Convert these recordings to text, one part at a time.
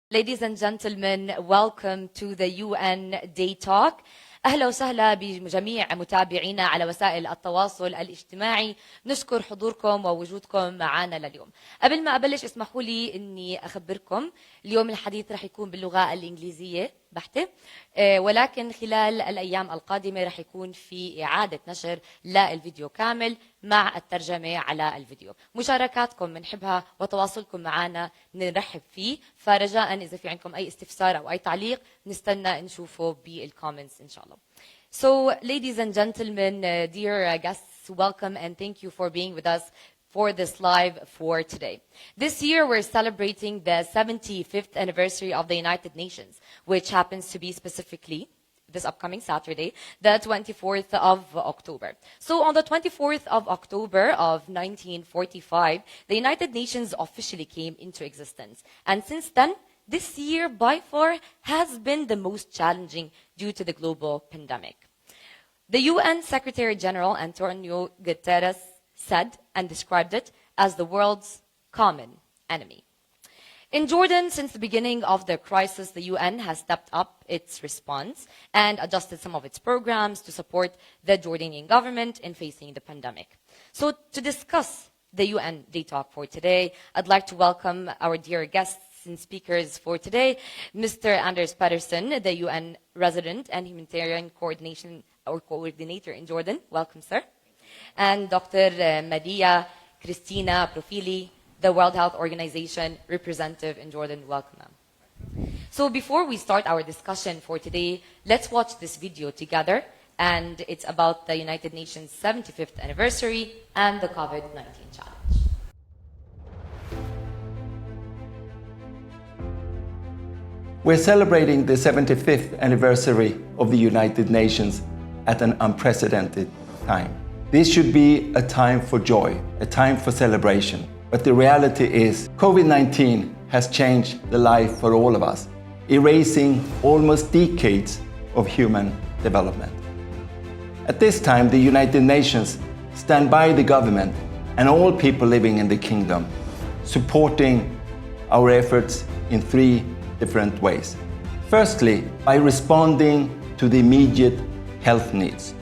Ladies and gentlemen, welcome to the UN Day Talk. أهلا وسهلا بجميع متابعينا على وسائل التواصل الاجتماعي. نشكر حضوركم ووجودكم معنا لليوم. قبل ما أبلش اسمحوا لي أني أخبركم اليوم الحديث رح يكون باللغة الإنجليزية بحتة، ولكن خلال الأيام القادمة رح يكون في إعادة نشر للفيديو كامل مع الترجمة على الفيديو. مشاركاتكم بنحبها وتواصلكم معنا نرحب فيه، فرجاء إذا في عندكم أي استفسار أو أي تعليق نستنى نشوفه بالكومنتس إن شاء الله. So, ladies and gentlemen, dear guests, welcome and thank you for being with us for this live for today. This year, we're celebrating the 75th anniversary of the United Nations, which happens to be specifically this upcoming Saturday, the 24th of October. So on the 24th of October of 1945, the United Nations officially came into existence. And since then, this year by far has been the most challenging due to the global pandemic. The UN Secretary General Antonio Guterres said and described it as the world's common enemy. In Jordan, since the beginning of the crisis, the UN has stepped up its response and adjusted some of its programs to support the Jordanian government in facing the pandemic. So to discuss the UN Day Talk for today, I'd like to welcome our dear guests and speakers for today, Mr. Anders Patterson, the UN resident and humanitarian coordinator in Jordan. Welcome, sir. And Dr. Maria Cristina Profili, the World Health Organization representative in Jordan. Welcome, ma'am. So before we start our discussion for today, let's watch this video together. And it's about the United Nations 75th anniversary and the COVID-19 challenge. We're celebrating the 75th anniversary of the United Nations at an unprecedented time. This should be a time for joy, a time for celebration. But the reality is, COVID-19 has changed the life for all of us, erasing almost decades of human development. At this time, the United Nations stand by the government and all people living in the kingdom, supporting our efforts in three different ways. Firstly, by responding to the immediate health needs.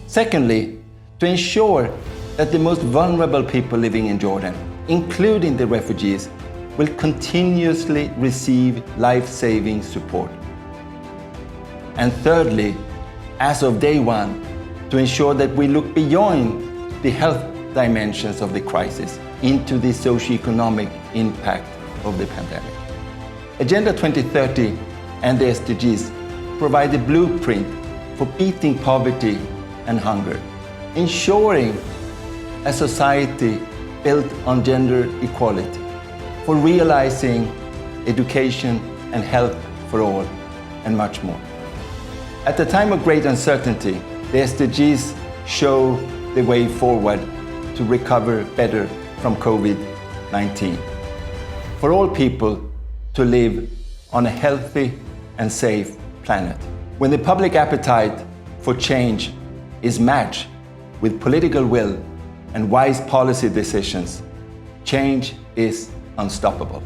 Secondly, to ensure that the most vulnerable people living in Jordan, including the refugees, will continuously receive life-saving support. And thirdly, as of day one, to ensure that we look beyond the health dimensions of the crisis into the socioeconomic impact of the pandemic. Agenda 2030 and the SDGs provide a blueprint for beating poverty and hunger, ensuring a society built on gender equality, for realizing education and health for all, and much more. At a time of great uncertainty, the SDGs show the way forward to recover better from COVID-19. For all people to live on a healthy and safe planet. When the public appetite for change is matched with political will and wise policy decisions, change is unstoppable.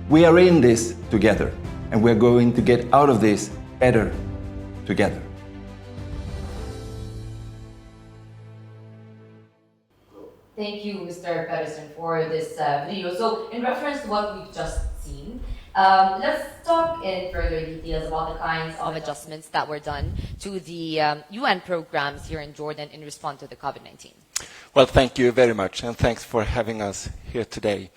We are in this together, and we're going to get out of this better together. Thank you, Mr. Patterson, for this video. So, in reference to what we've just seen, let's talk in further details about the kinds of adjustments that were done to the UN programs here in Jordan in response to the COVID-19. Well, thank you very much, and thanks for having us here today.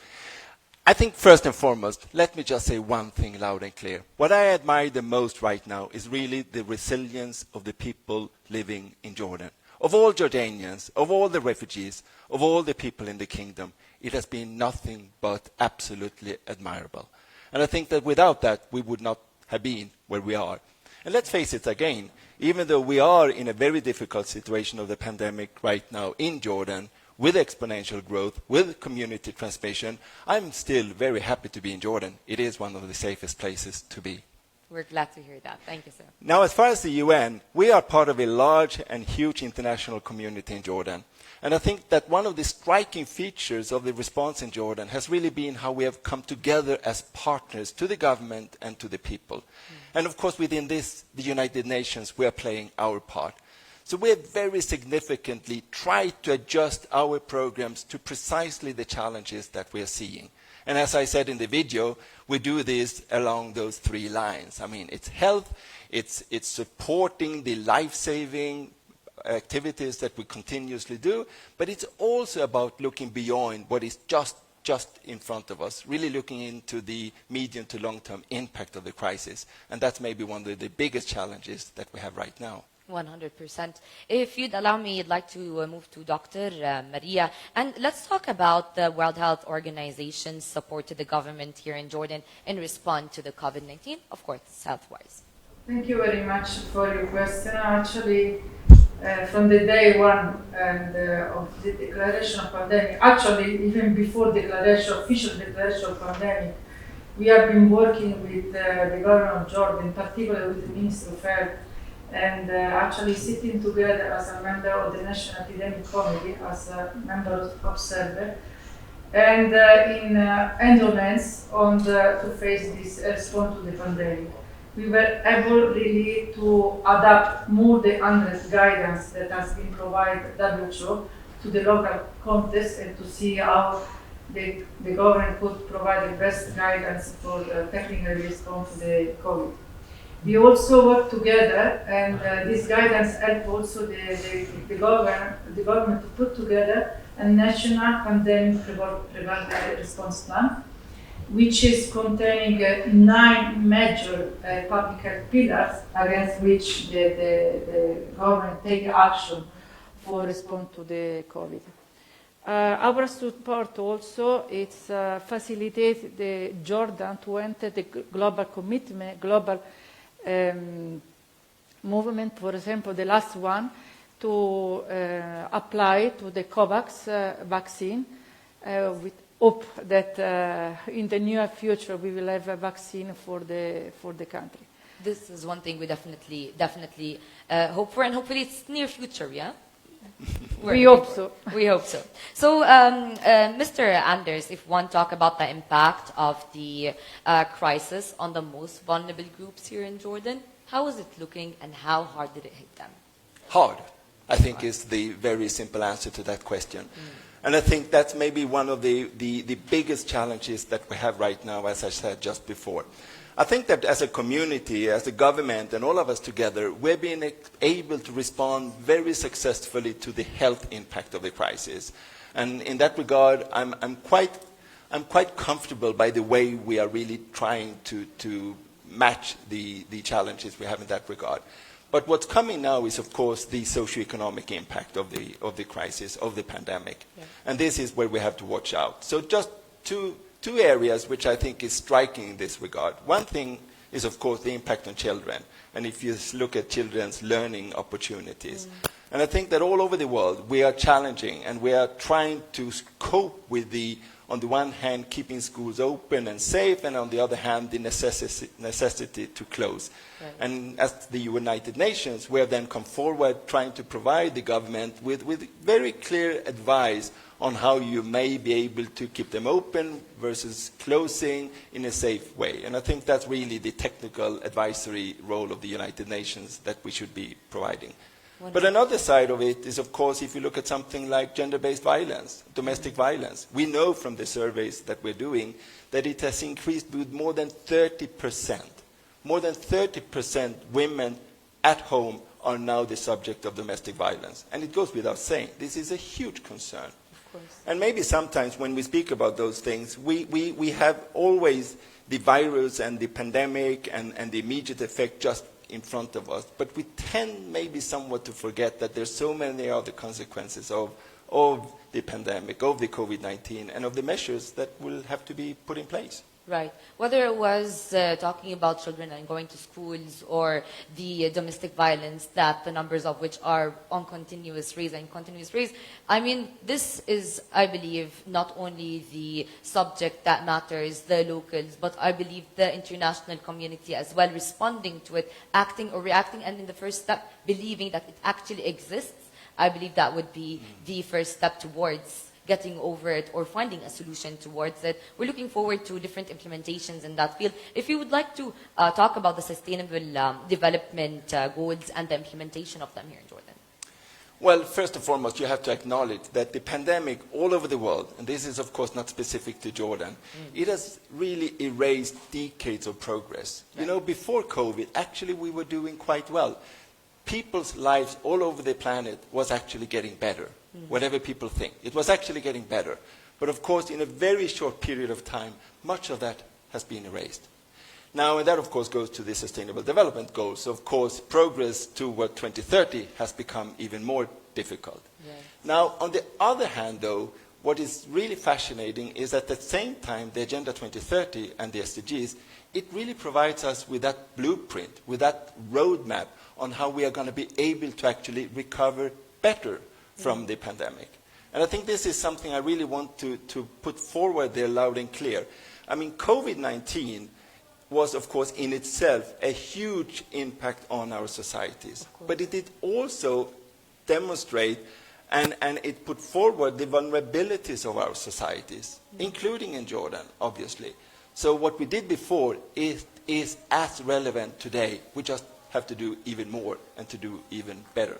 I think first and foremost, let me just say one thing loud and clear. What I admire the most right now is really the resilience of the people living in Jordan. Of all Jordanians, of all the refugees, of all the people in the kingdom, it has been nothing but absolutely admirable. And I think that without that, we would not have been where we are. And let's face it again, even though we are in a very difficult situation of the pandemic right now in Jordan, with exponential growth, with community transmission, I'm still very happy to be in Jordan. It is one of the safest places to be. We're glad to hear that. Thank you, sir. Now, as far as the UN, we are part of a large and huge international community in Jordan. And I think that one of the striking features of the response in Jordan has really been how we have come together as partners to the government and to the people. And of course, within this, the United Nations, we are playing our part. So we have very significantly tried to adjust our programs to precisely the challenges that we are seeing. And as I said in the video, we do this along those three lines. I mean, it's health, it's supporting the life-saving activities that we continuously do, but it's also about looking beyond what is just in front of us, really looking into the medium to long-term impact of the crisis. And that's maybe one of the biggest challenges that we have right now. 100%. If you'd allow me, I'd like to move to Dr. Maria. And let's talk about the World Health Organization's support to the government here in Jordan in response to the COVID-19, of course, health-wise. Thank you very much for your question. Actually, from the day one of the declaration of pandemic, actually even before official declaration of pandemic, we have been working with the government of Jordan, particularly with the Ministry of Health, and actually sitting together as a member of the National Epidemic Committee, as a member observer, and in endurance to face this response to the pandemic. We were able really to adapt more the 100 guidance that has been provided WHO to the local context and to see how the government could provide the best guidance for technical response to the COVID. We also work together, and this guidance helped also the government to put together a national pandemic preventive response plan, which is containing 9 major public health pillars against which the government take action for response to the COVID. Our support also is facilitate the Jordan to enter the global commitment, global movement, for example, the last one, to apply to the COVAX vaccine with hope that in the near future we will have a vaccine for the country. This is one thing we definitely hope for, and hopefully it's near future, yeah? We hope so. We hope so. So, Mr. Anders, if one talk about the impact of the crisis on the most vulnerable groups here in Jordan, how is it looking and how hard did it hit them? Hard, I think, is the very simple answer to that question. And I think that's maybe one of the biggest challenges that we have right now, as I said just before. I think that as a community, as a government, and all of us together, we're being able to respond very successfully to the health impact of the crisis. And in that regard, I'm quite comfortable by the way we are really trying to match the challenges we have in that regard. But what's coming now is, of course, the socioeconomic impact of the crisis, of the pandemic. Yeah. And this is where we have to watch out. So just two areas which I think is striking in this regard. One thing is, of course, the impact on children. And if you look at children's learning opportunities. And I think that all over the world, we are challenging and we are trying to cope with on the one hand, keeping schools open and safe, and on the other hand, the necessity to close. Right. And as the United Nations, we have then come forward trying to provide the government with very clear advice on how you may be able to keep them open versus closing in a safe way. And I think that's really the technical advisory role of the United Nations that we should be providing. But another side of it is, of course, if you look at something like gender-based violence, domestic violence, we know from the surveys that we're doing that it has increased with more than 30%. More than 30% women at home are now the subject of domestic violence. And it goes without saying, this is a huge concern. And maybe sometimes when we speak about those things, we have always the virus and the pandemic and the immediate effect just in front of us. But we tend maybe somewhat to forget that there's so many other consequences of the pandemic, of the COVID-19, and of the measures that will have to be put in place. Right. Whether it was talking about children and going to schools or the domestic violence, that the numbers of which are on continuous rise. I mean, this is, I believe, not only the subject that matters, the locals, but I believe the international community as well responding to it, acting or reacting, and in the first step, believing that it actually exists I believe that would be the first step towards getting over it or finding a solution towards it. We're looking forward to different implementations in that field. If you would like to talk about the sustainable development goals and the implementation of them here in Jordan. Well, first and foremost, you have to acknowledge that the pandemic all over the world, and this is of course not specific to Jordan, it has really erased decades of progress. Right. You know, before COVID, actually we were doing quite well. People's lives all over the planet was actually getting better, whatever people think. It was actually getting better. But of course, in a very short period of time, much of that has been erased. Now, and that of course goes to the Sustainable Development Goals. Of course, progress toward 2030 has become even more difficult. Yes. Now, on the other hand, though, what is really fascinating is at the same time, the Agenda 2030 and the SDGs, it really provides us with that blueprint, with that roadmap on how we are going to be able to actually recover better from the pandemic. And I think this is something I really want to put forward there loud and clear. I mean, COVID-19 was, of course, in itself a huge impact on our societies. But it did also demonstrate and it put forward the vulnerabilities of our societies, including in Jordan, obviously. So what we did before is as relevant today. We just have to do even more and to do even better.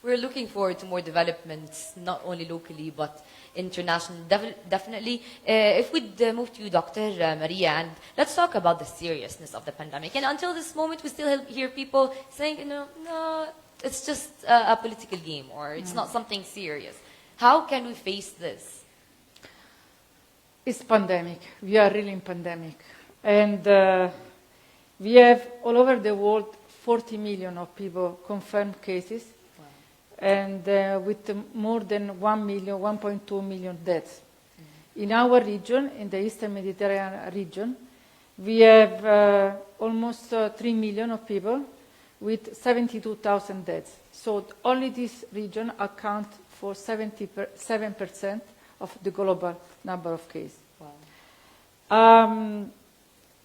We're looking forward to more developments, not only locally, but internationally, definitely. If we'd move to you, Dr. Maria, and let's talk about the seriousness of the pandemic. And until this moment, we still hear people saying, no, it's just a political game, or it's not something serious. How can we face this? It's pandemic. We are really in pandemic. And we have all over the world 40 million of people confirmed cases. And with more than 1 million, 1.2 million deaths. In our region, in the Eastern Mediterranean region, we have almost 3 million of people with 72,000 deaths. So only this region accounts for 77% of the global number of cases. Wow.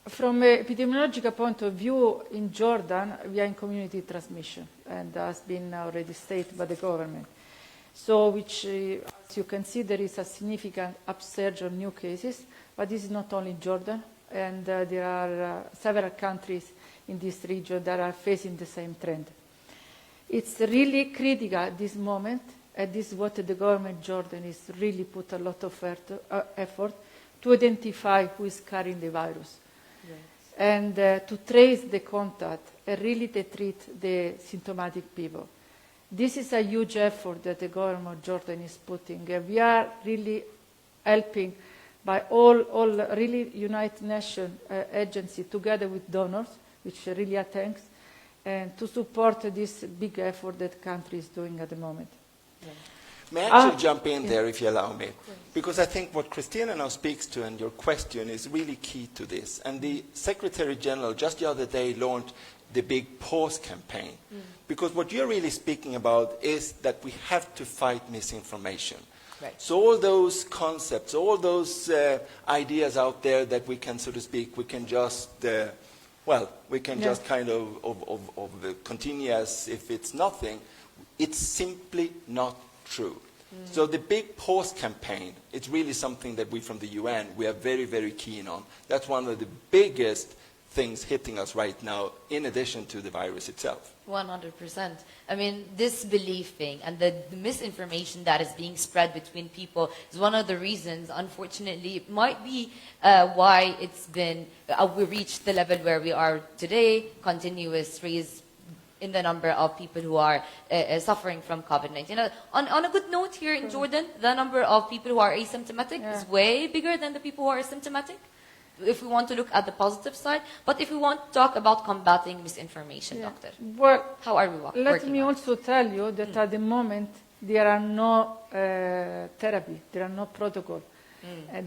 From an epidemiological point of view, in Jordan, we are in community transmission, and has been already stated by the government. So, which, as you can see, there is a significant upsurge of new cases, but this is not only Jordan, and there are several countries in this region that are facing the same trend. It's really critical at this moment, and this is what the government of Jordan is really put a lot of effort to identify who is carrying the virus. Yes. And to trace the contact and really to treat the symptomatic people. This is a huge effort that the government of Jordan is putting. We are really helping by all really United Nations agencies together with donors, which really are thanks, and to support this big effort that the country is doing at the moment. Yeah. May I actually jump in there, if you allow me? Because I think what Christina now speaks to and your question is really key to this. And the Secretary General just the other day launched the big pause campaign. Because what you're really speaking about is that we have to fight misinformation. Right. So all those concepts, all those ideas out there that we can, so to speak, we can just, just kind of continue as if it's nothing. It's simply not true. So the big pause campaign, it's really something that we from the UN, we are very, very keen on. That's one of the biggest things hitting us right now, in addition to the virus itself. 100%. I mean, this believing and the misinformation that is being spread between people is one of the reasons, unfortunately, it might be why it's been, we reached the level where we are today, continuous raise in the number of people who are suffering from COVID-19. On a good note here in Jordan, the number of people who are asymptomatic is way bigger than the people who are symptomatic, if we want to look at the positive side. But if we want to talk about combating misinformation, Doctor, how are we working? Let me also tell you that at the moment there are no therapy, there are no protocol.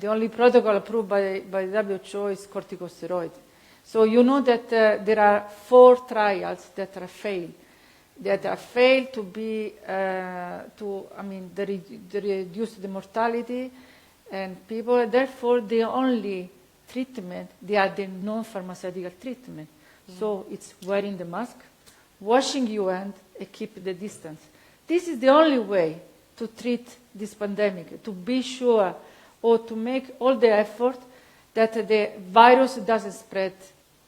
The only protocol approved by WHO is corticosteroid. So you know that there are 4 trials that are failed. That are failed to be, they reduce the mortality and people. Therefore, the only treatment, they are the non-pharmaceutical treatment. So it's wearing the mask, washing your hand, and keep the distance. This is the only way to treat this pandemic, to be sure or to make all the effort that the virus doesn't spread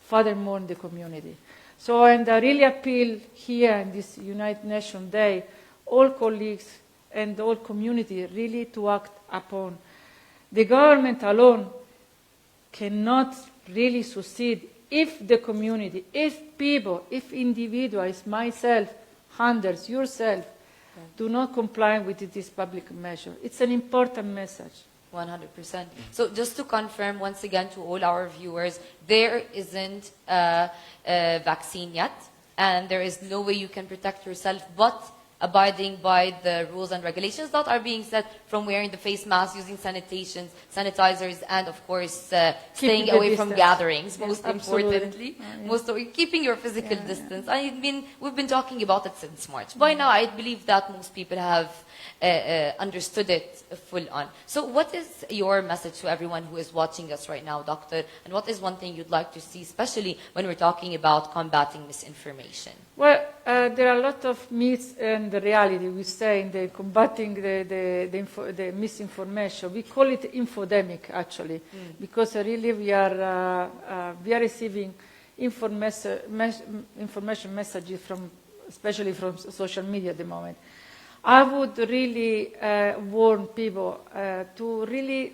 furthermore in the community. So, and I really appeal here in this United Nations Day, all colleagues and all community really to act upon. The government alone cannot really succeed if the community, if people, if individuals, myself, hundreds, yourself, do not comply with this public measure. It's an important message. 100%. So just to confirm once again to all our viewers, there isn't a vaccine yet, and there is no way you can protect yourself but abiding by the rules and regulations that are being set, from wearing the face mask, using sanitizers, and of course staying away from gatherings, Yes, most absolutely. importantly. Keeping your physical distance. I mean, we've been talking about it since March. By now, I believe that most people have understood it full on. So what is your message to everyone who is watching us right now, Doctor? And what is one thing you'd like to see, especially when we're talking about combating misinformation? Well, there are a lot of myths and the reality. We say in the combating the misinformation. We call it infodemic, actually, because really we are receiving information messages from, especially from social media at the moment. I would really warn people to really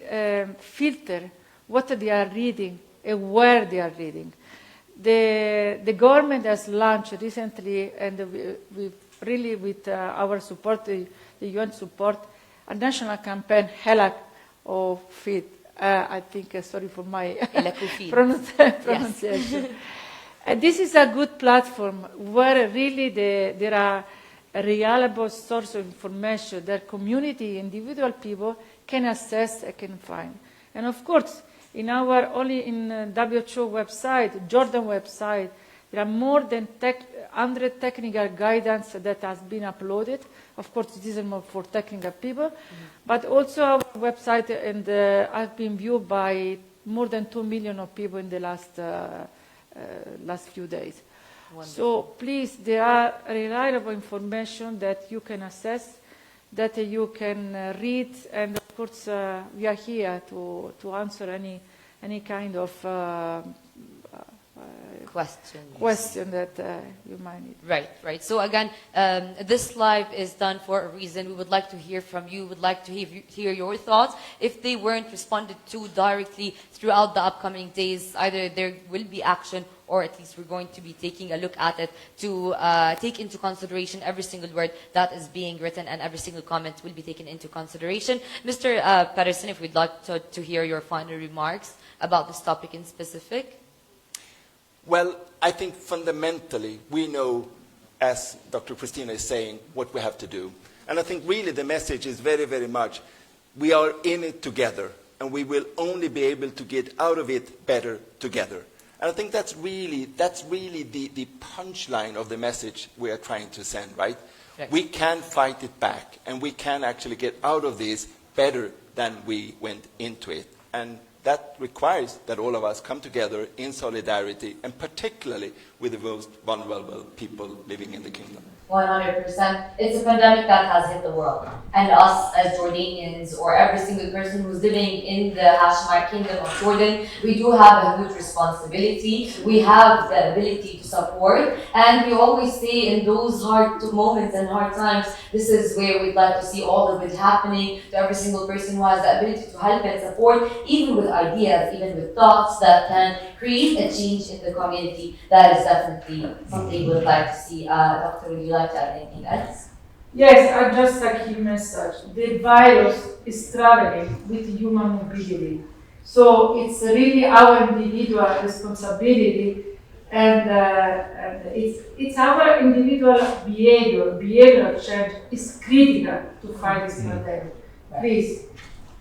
filter what they are reading and where they are reading. The government has launched recently, and we really with our support, the UN support, a national campaign, HELAC, or FIT. I think, sorry for my pronunciation. This is a good platform where really there are a reliable source of information that community, individual people can access and can find. And of course, in our WHO website, Jordan website, there are more than 100 technical guidance that has been uploaded. Of course, this is more for technical people, but also our website and has been viewed by more than 2 million of people in the last few days. Wonderful. So please, there are reliable information that you can access, that you can read, and of course we are here to answer any kind of question that you might need. Right. So again, this live is done for a reason. We would like to hear from you. We would like to hear your thoughts. If they weren't responded to directly throughout the upcoming days, either there will be action, or at least we're going to be taking a look at it to take into consideration every single word that is being written, and every single comment will be taken into consideration. Mr. Patterson, if we'd like to hear your final remarks about this topic in specific. Well, I think fundamentally we know, as Dr. Christina is saying, what we have to do. And I think really the message is very, very much, we are in it together, and we will only be able to get out of it better together. And I think that's really the punchline of the message we are trying to send, right? We can fight it back, and we can actually get out of this better than we went into it. And that requires that all of us come together in solidarity, and particularly with the most vulnerable people living in the kingdom. 100%. It's a pandemic that has hit the world. And us as Jordanians, or every single person who's living in the Hashemite kingdom of Jordan, we do have a huge responsibility. We have the ability to support. And we always say in those hard moments and hard times, this is where we'd like to see all of it happening to every single person who has the ability to help and support, even with ideas, even with thoughts that can create a change in the community. That is definitely something we'd like to see. Doctor, would you like to add anything else? Yes, just a key message. The virus is traveling with human mobility. So it's really our individual responsibility, and it's our individual behavioral change is critical to fight this pandemic. Please.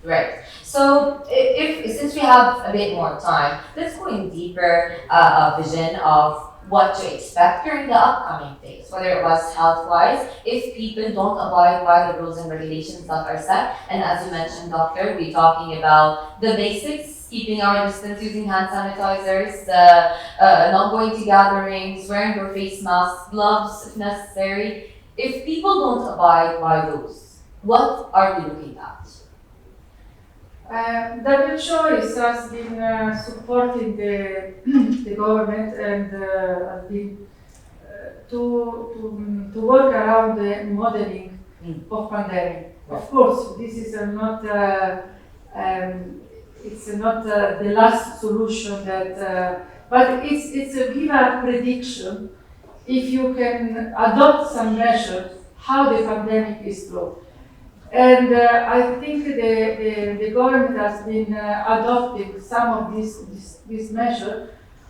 Right. So, since we have a bit more time, let's go in deeper vision of what to expect during the upcoming days, whether it was health-wise, if people don't abide by the rules and regulations that are set. And as you mentioned, Doctor, we're talking about the basics, keeping our distance, using hand sanitizers, not going to gatherings, wearing your face masks, gloves if necessary. If people don't abide by those, what are we looking at? WHO has been supporting the government and has been to work around the modeling of pandemic. Of course, this is not it's not the last solution that, but it's a give a prediction if you can adopt some measures how the pandemic is flow. And I think the government has been adopting some of these measures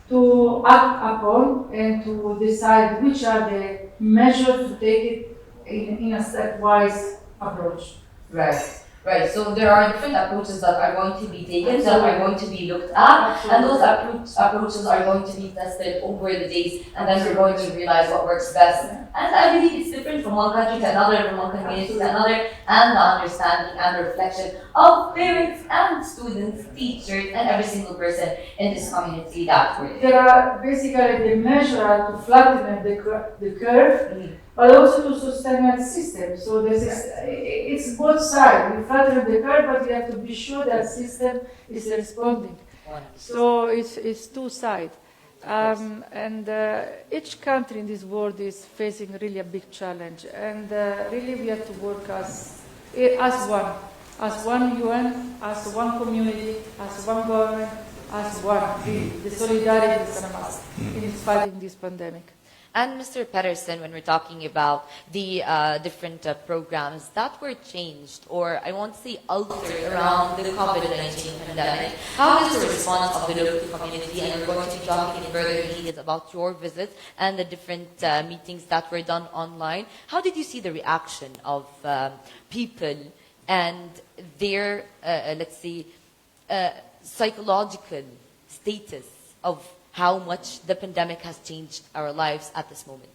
to act upon and to decide which are the measures to take it in a stepwise approach. Right. Right, so there are different approaches that are going to be taken, that are going to be looked at, and those approaches are going to be tested over the days, and then we're going to realize what works best. And I believe it's different from one country to another, from one community to another, and the understanding and the reflection of parents and students, teachers, and every single person in this community that we're in. There are basically the measure to flatten the curve, but also to sustain the system. So this is, it's both sides. We flatten the curve, but we have to be sure that the system is responding. So it's two sides. And each country in this world is facing really a big challenge. And really we have to work as one UN, as one community, as one government, as one. Really. The solidarity is a must in fighting this pandemic. And Mr. Pedersen, when we're talking about the different programs that were changed, or I won't say altered around the COVID-19 pandemic, how is the response of the local community? And we're going to be talking in further details about your visits and the different meetings that were done online. How did you see the reaction of people and their, let's say, psychological status of how much the pandemic has changed our lives at this moment?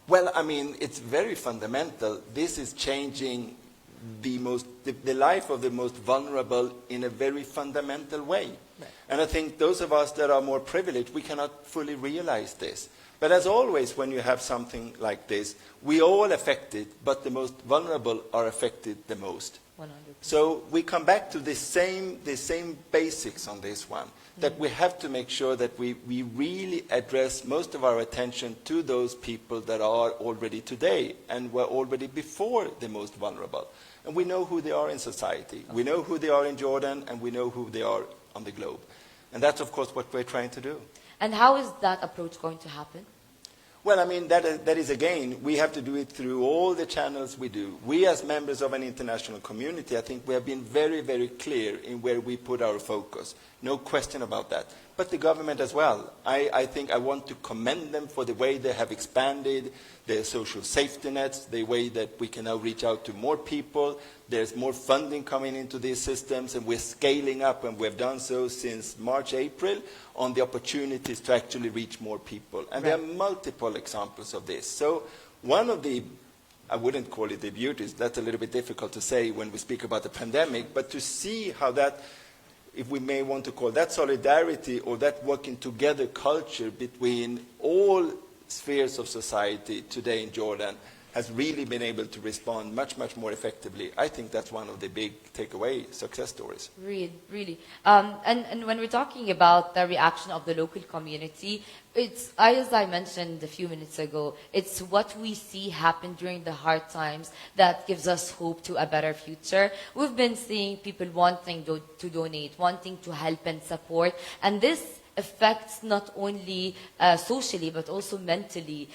Well, I mean, it's very fundamental. This is changing the life of the most vulnerable in a very fundamental way. Right. And I think those of us that are more privileged, we cannot fully realize this. But as always, when you have something like this, we all affected, but the most vulnerable are affected the most. 100%. So we come back to the same basics on this one, that we have to make sure that we really address most of our attention to those people that are already today and were already before the most vulnerable. And we know who they are in society. We know who they are in Jordan, and we know who they are on the globe. And that's, of course, what we're trying to do. And how is that approach going to happen? Well, I mean, that is, again, we have to do it through all the channels we do. We, as members of an international community, I think we have been very, very clear in where we put our focus. No question about that. But the government as well. I think I want to commend them for the way they have expanded their social safety nets, the way that we can now reach out to more people. There's more funding coming into these systems, and we're scaling up, and we've done so since March, April, on the opportunities to actually reach more people. And there are multiple examples of this. So one of the, I wouldn't call it the beauties, that's a little bit difficult to say when we speak about the pandemic, but to see how that, if we may want to call that solidarity or that working together culture between all spheres of society today in Jordan has really been able to respond much, much more effectively. I think that's one of the big takeaway success stories. Really, really. And when we're talking about the reaction of the local community, it's, as I mentioned a few minutes ago, it's what we see happen during the hard times that gives us hope to a better future. We've been seeing people wanting to donate, wanting to help and support, and this affects not only socially but also mentally,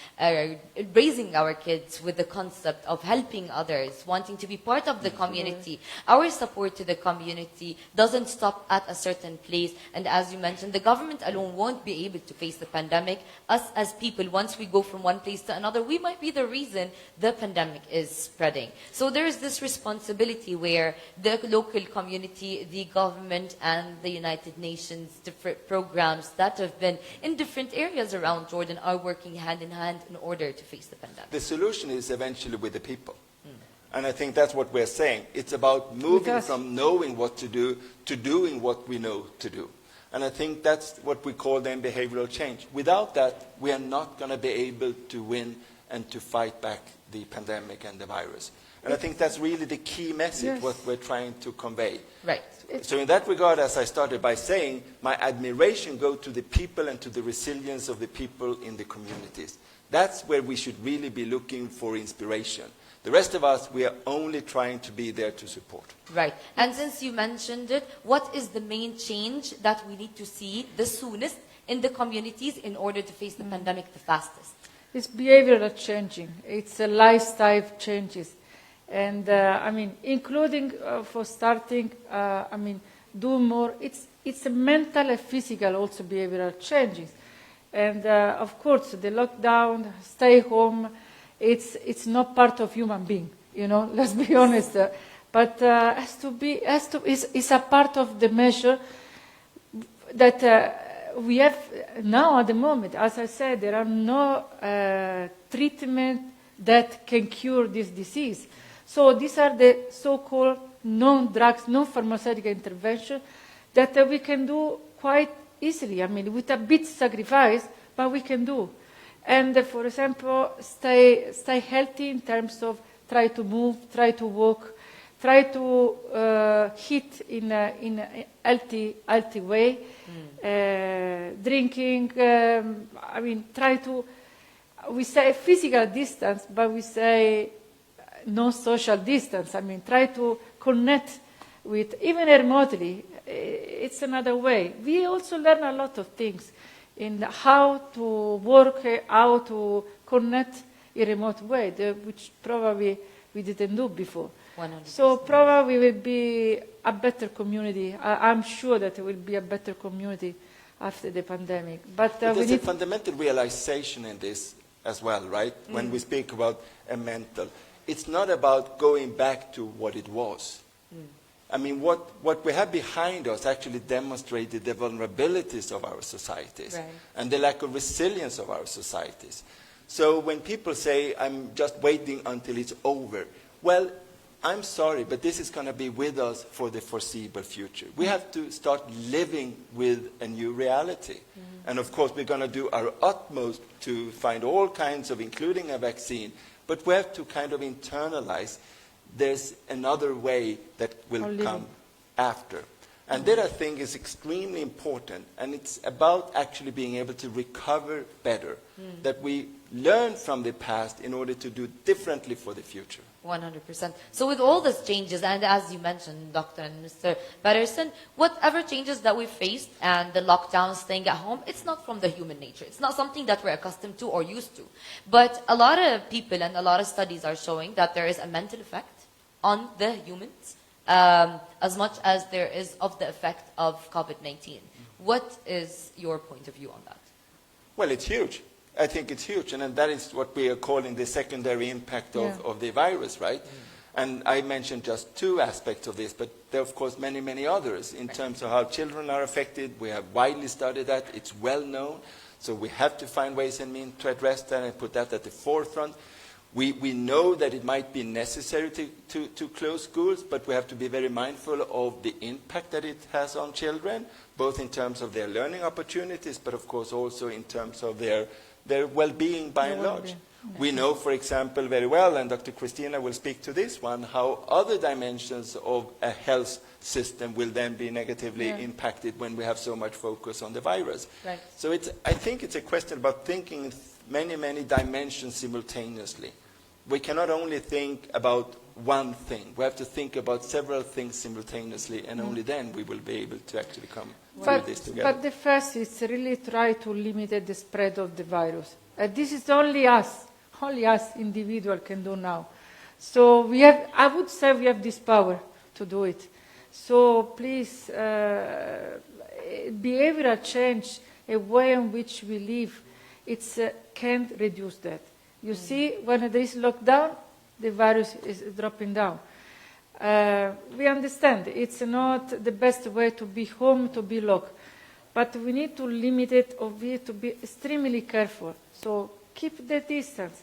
raising our kids with the concept of helping others, wanting to be part of the community. Our support to the community doesn't stop at a certain place, and as you mentioned, the government alone won't be able to face the pandemic. Us as people, once we go from one place to another, we might be the reason the pandemic is spreading. So there is this responsibility where the local community, the government, and the United Nations different programs that have been in different areas around Jordan are working hand in hand in order to face the pandemic. The solution is eventually with the people. And I think that's what we're saying. It's about moving from knowing what to do to doing what we know to do. And I think that's what we call then behavioral change. Without that, we are not going to be able to win and to fight back the pandemic and the virus. And I think that's really the key message, what we're trying to convey. Right. So in that regard, as I started by saying, my admiration goes to the people and to the resilience of the people in the communities. That's where we should really be looking for inspiration. The rest of us, we are only trying to be there to support. Right. And since you mentioned it, what is the main change that we need to see the soonest in the communities in order to face the pandemic the fastest? It's behavioral changing. It's a lifestyle changes. And I mean, including for starting, I mean, do more. It's a mental and physical also behavioral changes. And of course, the lockdown, stay home, it's not part of human being, you know, let's be honest. But it's a part of the measure that we have now at the moment. As I said, there are no treatment that can cure this disease. So these are the so-called non-drugs, non-pharmaceutical intervention that we can do quite easily. I mean, with a bit sacrifice, but we can do. And for example, stay healthy in terms of try to move, try to walk, try to eat in a healthy way, drinking. I mean, try to. We say physical distance, but we say no social distance. I mean, try to connect with, even remotely. It's another way. We also learn a lot of things in how to work, how to connect in a remote way, which probably we didn't do before. 100%. So probably we will be a better community. I'm sure that it will be a better community after the pandemic. But there's a fundamental realization in this as well, right? When we speak about a mental, it's not about going back to what it was. I mean, what we have behind us actually demonstrated the vulnerabilities of our societies, right, and the lack of resilience of our societies. So when people say, I'm just waiting until it's over, well, I'm sorry, but this is going to be with us for the foreseeable future. We have to start living with a new reality. And of course, we're going to do our utmost to find all kinds of, including a vaccine, but we have to kind of internalize there's another way that will come after. And that, I think, is extremely important. And it's about actually being able to recover better, that we learn from the past in order to do differently for the future. 100%. So with all these changes, and as you mentioned, Dr. and Mr. Patterson, whatever changes that we faced and the lockdown, staying at home, it's not from the human nature. It's not something that we're accustomed to or used to. But a lot of people and a lot of studies are showing that there is a mental effect on the humans as much as there is of the effect of COVID-19. What is your point of view on that? Well, it's huge. I think it's huge, and that is what we are calling the secondary impact of the virus, right? And I mentioned just two aspects of this, but there are, of course, many, many others in terms of how children are affected. We have widely studied that. It's well known. So we have to find ways and means to address that and put that at the forefront. We know that it might be necessary to close schools, but we have to be very mindful of the impact that it has on children, both in terms of their learning opportunities, but of course also in terms of their well-being by and large. We know, for example, very well, and Dr. Christina will speak to this one, how other dimensions of a health system will then be negatively impacted when we have so much focus on the virus. Right. So I think it's a question about thinking many, many dimensions simultaneously. We cannot only think about one thing. We have to think about several things simultaneously, and only then we will be able to actually come through this together. But the first is really try to limit the spread of the virus. This is only us individuals can do now. So I would say we have this power to do it. So please, behavioral change, a way in which we live, can't reduce that. You see, when there is lockdown, the virus is dropping down. We understand it's not the best way to be home, to be locked. But we need to limit it, or we need to be extremely careful. So keep the distance.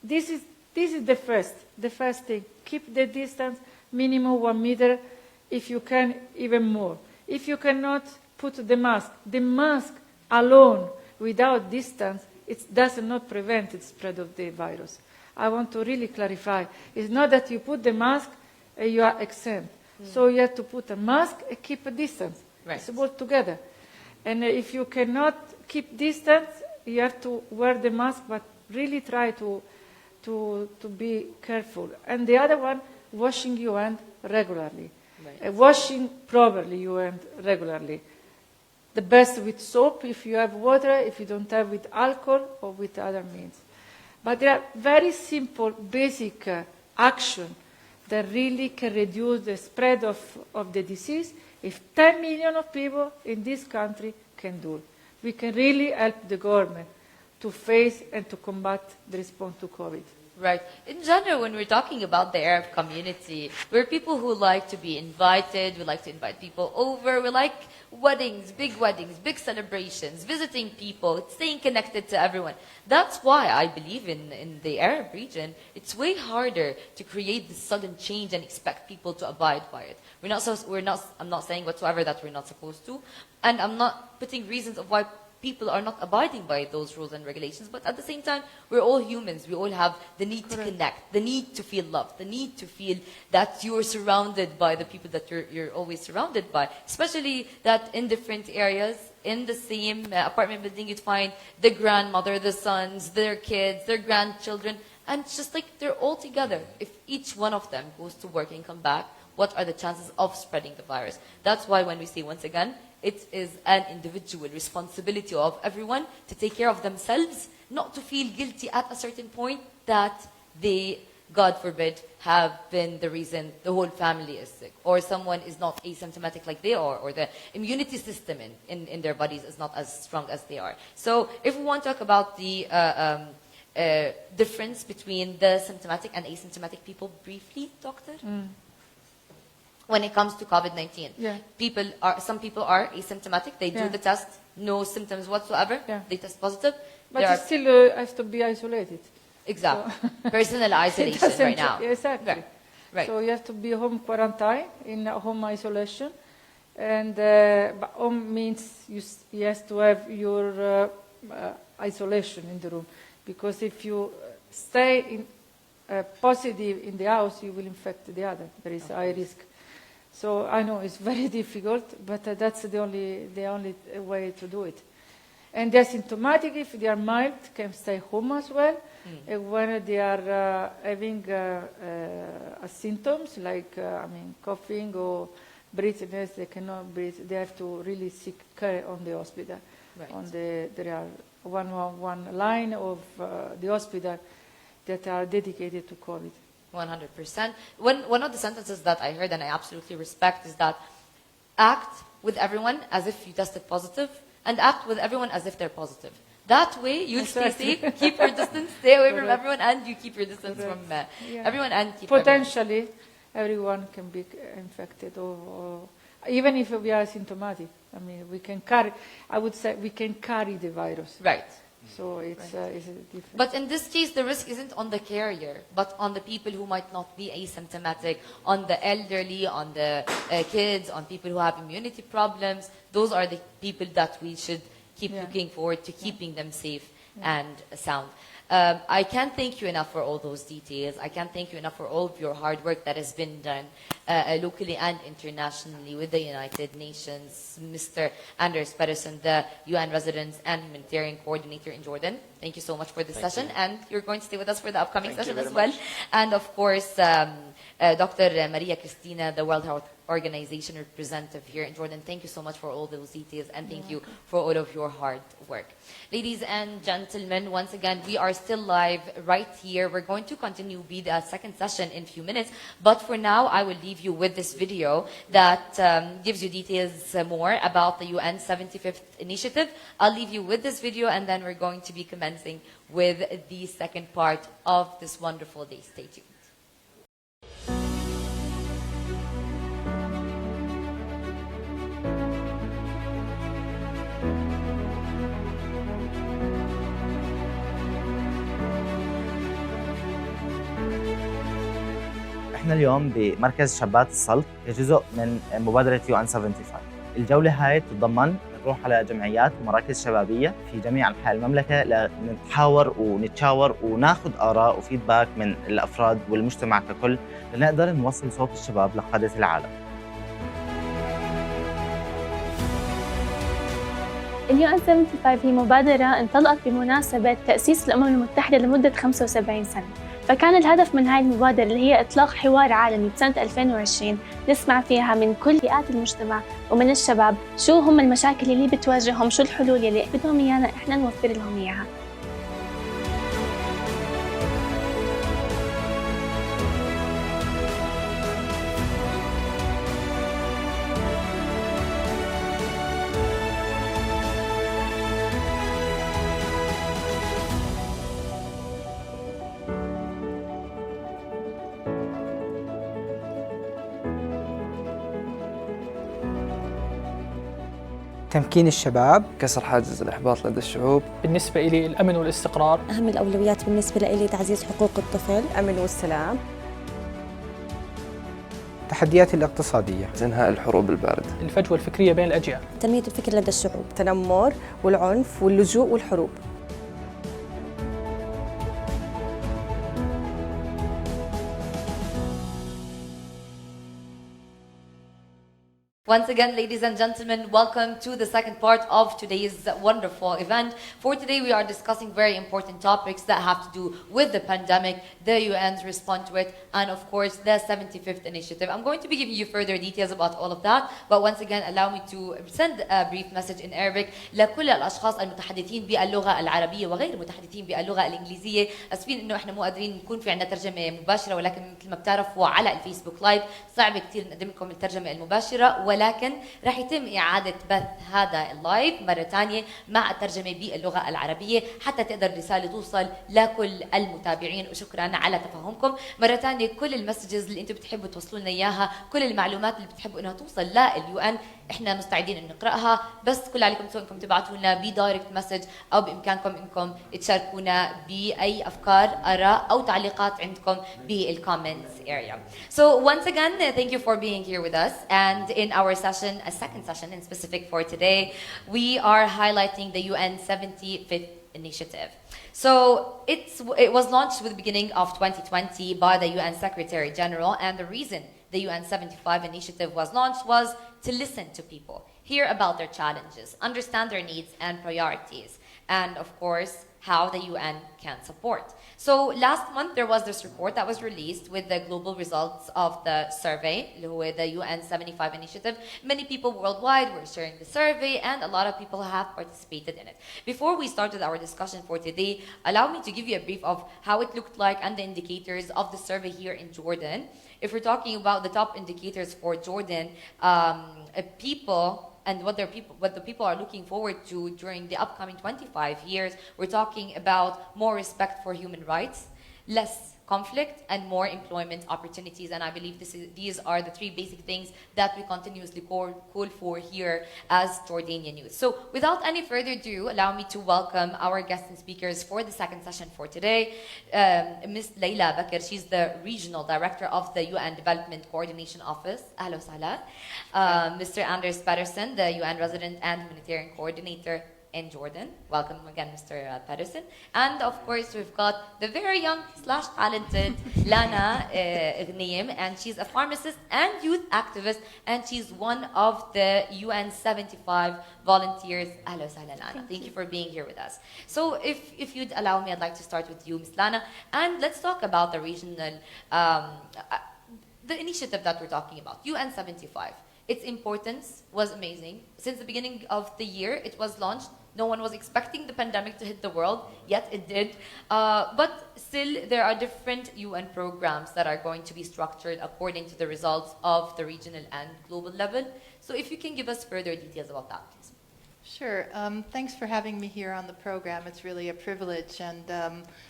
This is the first thing. Keep the distance, minimum 1 meter, if you can, even more. If you cannot, put the mask. The mask alone, without distance, it does not prevent the spread of the virus. I want to really clarify. It's not that you put the mask and you are exempt. So you have to put a mask and keep a distance. Right. It's all together. And if you cannot keep distance, you have to wear the mask, but really try to be careful. And the other one, washing your hand regularly. Right. Washing properly your hand regularly. The best with soap if you have water, if you don't have with alcohol or with other means. But there are very simple, basic action that really can reduce the spread of the disease if 10 million of people in this country can do it. We can really help the government to face and to combat the response to COVID. Right. In general, when we're talking about the Arab community, we're people who like to be invited, we like to invite people over, we like weddings, big celebrations, visiting people, staying connected to everyone. That's why I believe in the Arab region, it's way harder to create this sudden change and expect people to abide by it. I'm not saying whatsoever that we're not supposed to, and I'm not putting reasons of why people are not abiding by those rules and regulations, but at the same time, we're all humans. We all have the need to connect, the need to feel loved, the need to feel that you're surrounded by the people that you're always surrounded by. Especially that in different areas, in the same apartment building, you'd find the grandmother, the sons, their kids, their grandchildren, and it's just like they're all together. If each one of them goes to work and come back, what are the chances of spreading the virus? That's why when we say, once again, it is an individual responsibility of everyone to take care of themselves, not to feel guilty at a certain point that they, God forbid, have been the reason the whole family is sick, or someone is not asymptomatic like they are, or the immunity system in their bodies is not as strong as they are. So if we want to talk about the difference between the symptomatic and asymptomatic people briefly, doctor? When it comes to COVID-19. Yeah. Some people are asymptomatic. They do Yeah. the test, no symptoms whatsoever. Yeah. They test positive. But There you are- still have to be isolated. Exactly. Personal It isolation doesn't right now. Exactly. Right. Right. So you have to be home quarantine, in home isolation. And but home means you have to have your isolation in the room. Because if you stay in positive in the house, you will infect the other. There is high risk. So I know it's very difficult, but that's the only way to do it. And the asymptomatic, if they are mild, can stay home as well. And when they are having symptoms like coughing or breathlessness, they cannot breathe. They have to really seek care on the hospital. Right. There are one line of the hospital that are dedicated to COVID. 100%. One of the sentences that I heard and I absolutely respect is that act with everyone as if you tested positive and act with everyone as if they're positive. That way, you'll stay Exactly. safe, keep your distance, stay away from Correct. everyone, and you keep your distance Correct. from Yeah. everyone and keep everyone. Potentially, everyone can be infected, or even if we are asymptomatic. I mean, we can carry. I would say we can carry the virus. Right. So it's different. But in this case, the risk isn't on the carrier, but on the people who might not be asymptomatic, on the elderly, on the kids, on people who have immunity problems. Those are the people that we should keep Yeah. looking forward to keeping them safe and sound. I can't thank you enough for all those details. I can't thank you enough for all of your hard work that has been done locally and internationally with the United Nations. Mr. Anders Pedersen, the UN Residence and Humanitarian Coordinator in Jordan. Thank you so much for this session, and you're going to stay with us for the upcoming Thank you session as very well. And of course, Dr. Maria Cristina, the World Health Organization representative here in Jordan. Thank you so much for all those details, and thank you for all of your hard work. Ladies and gentlemen, once again, we are still live right here. We're going to continue with the second session in a few minutes, but for now, I will leave you with this video that gives you details more about the UN 75th initiative. I'll leave you with this video, and then we're going to be commencing with the second part of this wonderful day. Stay tuned. احنا اليوم بمركز شابات السلط كجزء من مبادرة UN 75. الجولة هاي تتضمن نروح على جمعيات ومراكز شبابية في جميع أنحاء المملكة لنتحاور ونتشاور وناخذ آراء وفيدباك من الأفراد والمجتمع ككل لنقدر نوصل صوت الشباب لقادة العالم. اليو ان 75 هي مبادرة انطلقت بمناسبة تأسيس الأمم المتحدة لمدة 75 سنة، فكان الهدف من هاي المبادرة اللي هي إطلاق حوار عالمي بسنة 2020 نسمع فيها من كل فئات المجتمع ومن الشباب شو هم المشاكل اللي بتواجههم، شو الحلول اللي بدهم إيانا إحنا نوفر لهم إياها. تمكين الشباب، كسر حاجز الإحباط لدى الشعوب. بالنسبة إلي الأمن والاستقرار. أهم الأولويات بالنسبة لي تعزيز حقوق الطفل، الأمن والسلام. التحديات الاقتصادية، إنهاء الحروب الباردة. الفجوة الفكرية بين الأجيال. تنمية الفكر لدى الشعوب، التنمر والعنف واللجوء والحروب. Once again, ladies and gentlemen, welcome to the second part of today's wonderful event. For today, we are discussing very important topics that have to do with the pandemic, the UN's response to it, and of course, the 75th initiative. I'm going to be giving you further details about all of that, but once again, allow me to send a brief message in Arabic لكل الأشخاص المتحدثين باللغة العربية وغير المتحدثين باللغة الإنجليزية. أسفين إنه إحنا مو قادرين نكون في عندنا ترجمة مباشرة، ولكن مثل ما بتعرفوا على الفيسبوك لايف صعب كتير نقدم لكم الترجمة المباشرة، ولكن راح يتم إعادة بث هذا اللايف مرة ثانية مع الترجمة باللغة العربية حتى تقدر الرسالة توصل لكل المتابعين. وشكرا على تفهمكم. مرة ثانية كل المسجز اللي انتم بتحبوا توصلوا لنا إياها، كل المعلومات اللي بتحبوا انها توصل لليو ان، احنا مستعدين ان نقراها، بس كل عليكم تسووا انكم تبعتوا لنا بدايركت مسج او بامكانكم انكم تشاركونا باي افكار، اراء او تعليقات عندكم بالكومنتس area. So once again, thank you for being here with us. And in our session, a second session in specific for today, we are highlighting the UN 75th initiative. So it was launched with the beginning of 2020 by the UN Secretary General, and the reason the UN 75 initiative was launched was to listen to people, hear about their challenges, understand their needs and priorities, and of course, how the UN can support. So last month there was this report that was released with the global results of the survey, with the UN 75 initiative. Many people worldwide were sharing the survey and a lot of people have participated in it. Before we started our discussion for today, allow me to give you a brief of how it looked like and the indicators of the survey here in Jordan. If we're talking about the top indicators for Jordan, people and what the people are looking forward to during the upcoming 25 years, we're talking about more respect for human rights, less conflict, and more employment opportunities. And I believe these are the three basic things that we continuously call for here as Jordanian Youth. So without any further ado, allow me to welcome our guests and speakers for the second session for today. Ms. Leila Bakr, she's the Regional Director of the UN Development Coordination Office. Ahla wa sahla. Mr. Anders Patterson, the UN Resident and Humanitarian Coordinator in Jordan. Welcome again, Mr. Patterson. And of course, we've got the very young / talented Lana Ghneim, and she's a pharmacist and youth activist, and she's one of the UN 75 volunteers. Ahla wa sahla, Lana. Thank you for being here with us. So if you'd allow me, I'd like to start with you, Ms. Lana, and let's talk about the regional, the initiative that we're talking about, UN 75. Its importance was amazing. Since the beginning of the year, it was launched. No one was expecting the pandemic to hit the world, yet it did. But still, there are different UN programs that are going to be structured according to the results of the regional and global level. So if you can give us further details about that, please. Sure. Thanks for having me here on the program. It's really a privilege. And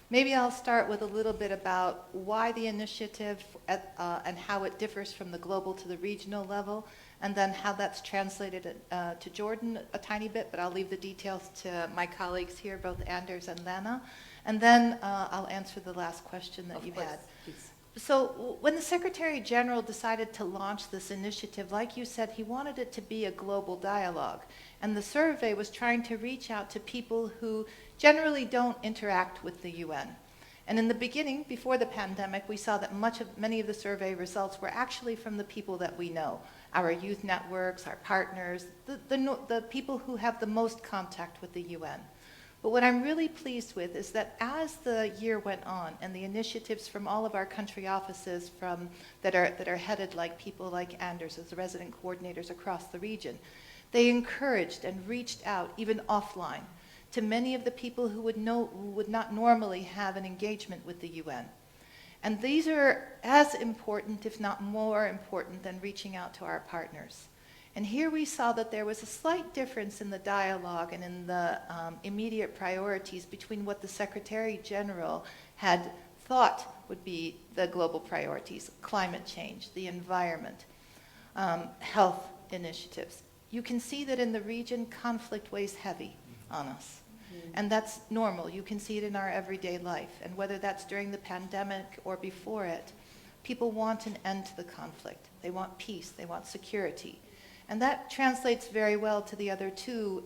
maybe I'll start with a little bit about why the initiative and how it differs from the global to the regional level, and then how that's translated to Jordan a tiny bit, but I'll leave the details to my colleagues here, both Anders and Lana. And then I'll answer the last question that you had. Please. when the Secretary General decided to launch this initiative, like you said, he wanted it to be a global dialogue. And the survey was trying to reach out to people who generally don't interact with the UN. And in the beginning, before the pandemic, we saw that many of the survey results were actually from the people that we know, our youth networks, our partners, the people who have the most contact with the UN. But what I'm really pleased with is that as the year went on and the initiatives from all of our country offices that are headed like people like Anders as the resident coordinators across the region, they encouraged and reached out, even offline, to many of the people who would not normally have an engagement with the UN. And these are as important, if not more important, than reaching out to our partners. And here we saw that there was a slight difference in the dialogue and in the immediate priorities between what the Secretary General had thought would be the global priorities: climate change, the environment, health initiatives. You can see that in the region, conflict weighs heavy on us. And that's normal. You can see it in our everyday life. And whether that's during the pandemic or before it, people want an end to the conflict. They want peace. They want security. And that translates very well to the other two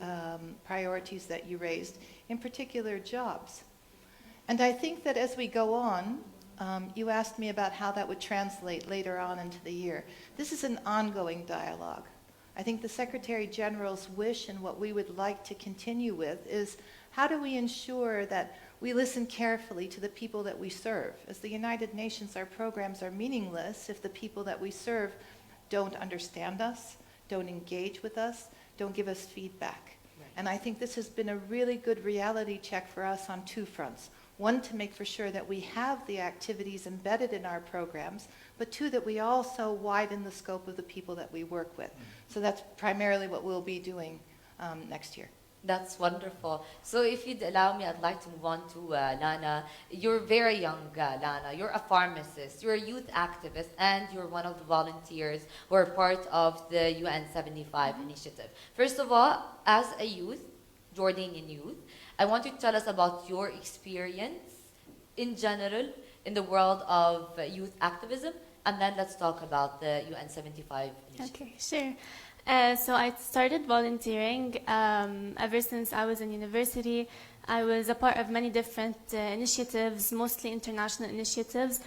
priorities that you raised, in particular jobs. And I think that as we go on, you asked me about how that would translate later on into the year. This is an ongoing dialogue. I think the Secretary General's wish and what we would like to continue with is how do we ensure that we listen carefully to the people that we serve? As the United Nations, our programs are meaningless if the people that we serve don't understand us, don't engage with us, don't give us feedback. Right. And I think this has been a really good reality check for us on two fronts. One, to make for sure that we have the activities embedded in our programs, but two, that we also widen the scope of the people that we work with. So that's primarily what we'll be doing next year. That's wonderful. So if you'd allow me, I'd like to move on to Lana. You're very young, Lana. You're a pharmacist, you're a youth activist, and you're one of the volunteers who are part of the UN 75 initiative. First of all, as a youth, Jordanian youth, I want you to tell us about your experience in general in the world of youth activism, and then let's talk about the UN 75 initiative. Okay, sure. So I started volunteering ever since I was in university. I was a part of many different initiatives, mostly international initiatives,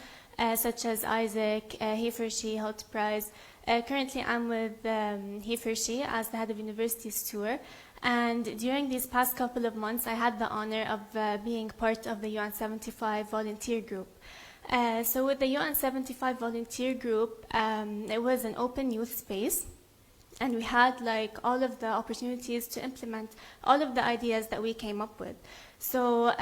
such as Isaac, He for She, Health Prize. Currently, I'm with He for She as the head of universities tour. And during these past couple of months, I had the honor of being part of the UN 75 volunteer group. So with the UN 75 volunteer group, it was an open youth space. And we had like all of the opportunities to implement all of the ideas that we came up with. So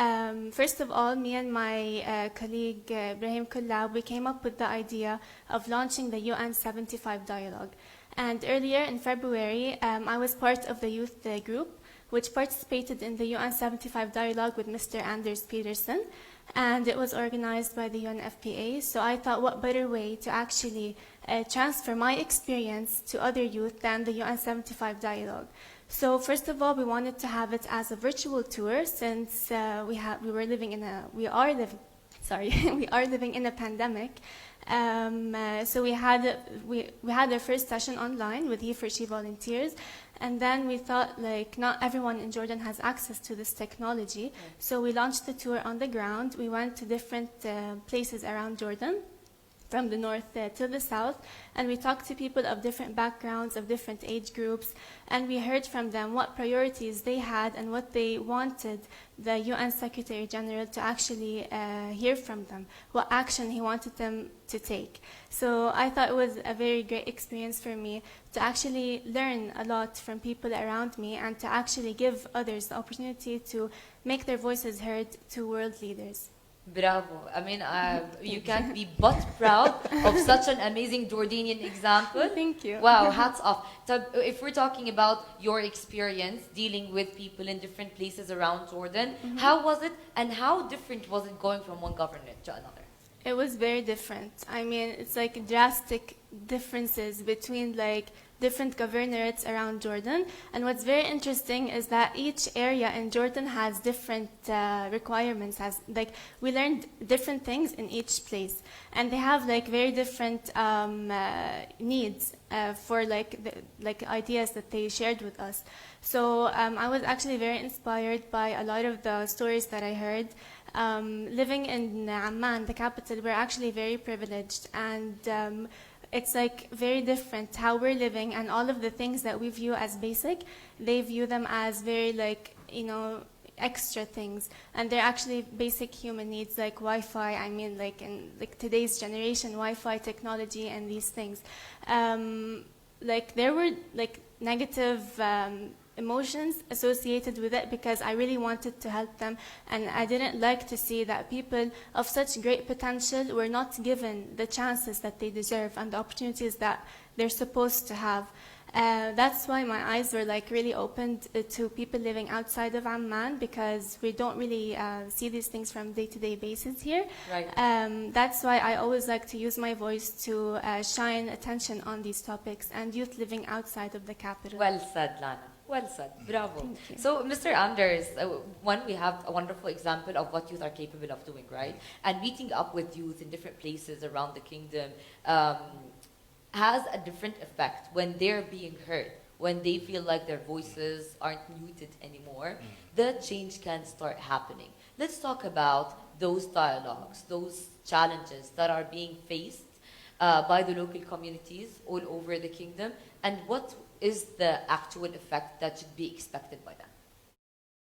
first of all, me and my colleague Ibrahim Kullab, we came up with the idea of launching the UN 75 dialogue. And earlier in February, I was part of the youth group, which participated in the UN 75 dialogue with Mr. Anders Peterson. And it was organized by the UNFPA. So I thought, what better way to actually transfer my experience to other youth than the UN 75 dialogue. So first of all, we wanted to have it as a virtual tour since we are living in a pandemic. So we had our first session online with He for She volunteers. And then we thought, like, not everyone in Jordan has access to this technology. Right. So we launched the tour on the ground. We went to different places around Jordan, from the north to the south, and we talked to people of different backgrounds, of different age groups, and we heard from them what priorities they had and what they wanted the UN Secretary General to actually hear from them, what action he wanted them to take. So I thought it was a very great experience for me to actually learn a lot from people around me and to actually give others the opportunity to make their voices heard to world leaders. Bravo. I mean, you can't be but proud of such an amazing Jordanian example. Thank you. Wow, hats off. So if we're talking about your experience dealing with people in different places around Jordan, how was it and how different was it going from one government to another? It was very different. I mean, it's like drastic differences between like different governorates around Jordan. And what's very interesting is that each area in Jordan has different requirements. Like we learned different things in each place, and they have like very different needs for like ideas that they shared with us. So I was actually very inspired by a lot of the stories that I heard. Living in Amman, the capital, we're actually very privileged, and it's like very different how we're living, and all of the things that we view as basic, they view them as very like, you know, extra things, and they're actually basic human needs like Wi-Fi. I mean, like in like today's generation, Wi-Fi technology and these things. Like there were like negative emotions associated with it because I really wanted to help them, and I didn't like to see that people of such great potential were not given the chances that they deserve and the opportunities that they're supposed to have. That's why my eyes were like really opened to people living outside of Amman, because we don't really see these things from day-to-day basis here. Right. That's why I always like to use my voice to shine attention on these topics and youth living outside of the capital. Well said, Lana. Well said. Bravo. So, Mr. Anders, one, we have a wonderful example of what youth are capable of doing, right? And meeting up with youth in different places around the kingdom has a different effect when they're being heard, when they feel like their voices aren't muted anymore. The change can start happening. Let's talk about those dialogues, those challenges that are being faced by the local communities all over the kingdom, and what is the actual effect that should be expected by them?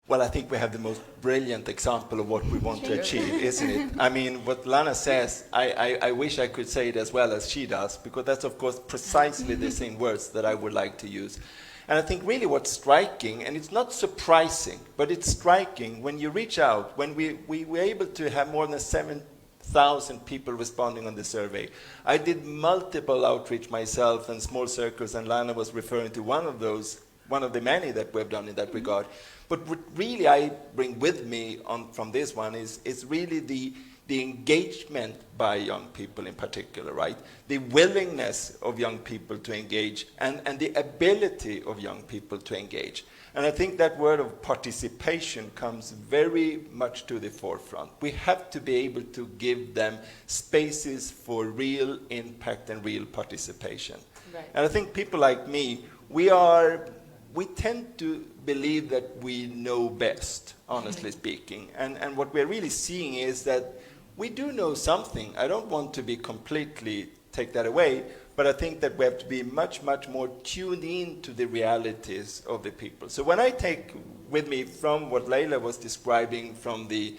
Well, I think we have the most brilliant example of what we want to achieve, isn't it? I mean, what Lana says, I wish I could say it as well as she does, because that's, of course, precisely the same words that I would like to use. And I think really what's striking, and it's not surprising, but it's striking when you reach out, when we were able to have more than 7,000 people responding on the survey. I did multiple outreach myself and small circles, and Lana was referring to one of the many that we've done in that regard. But what really I bring with me from this one is really the engagement by young people in particular, right? The willingness of young people to engage and the ability of young people to engage. And I think that word of participation comes very much to the forefront. We have to be able to give them spaces for real impact and real participation. Right. And I think people like me, we tend to believe that we know best, honestly speaking. And what we're really seeing is that we do know something. I don't want to be completely take that away, but I think that we have to be much, much more tuned in to the realities of the people. So when I take with me from what Leila was describing from the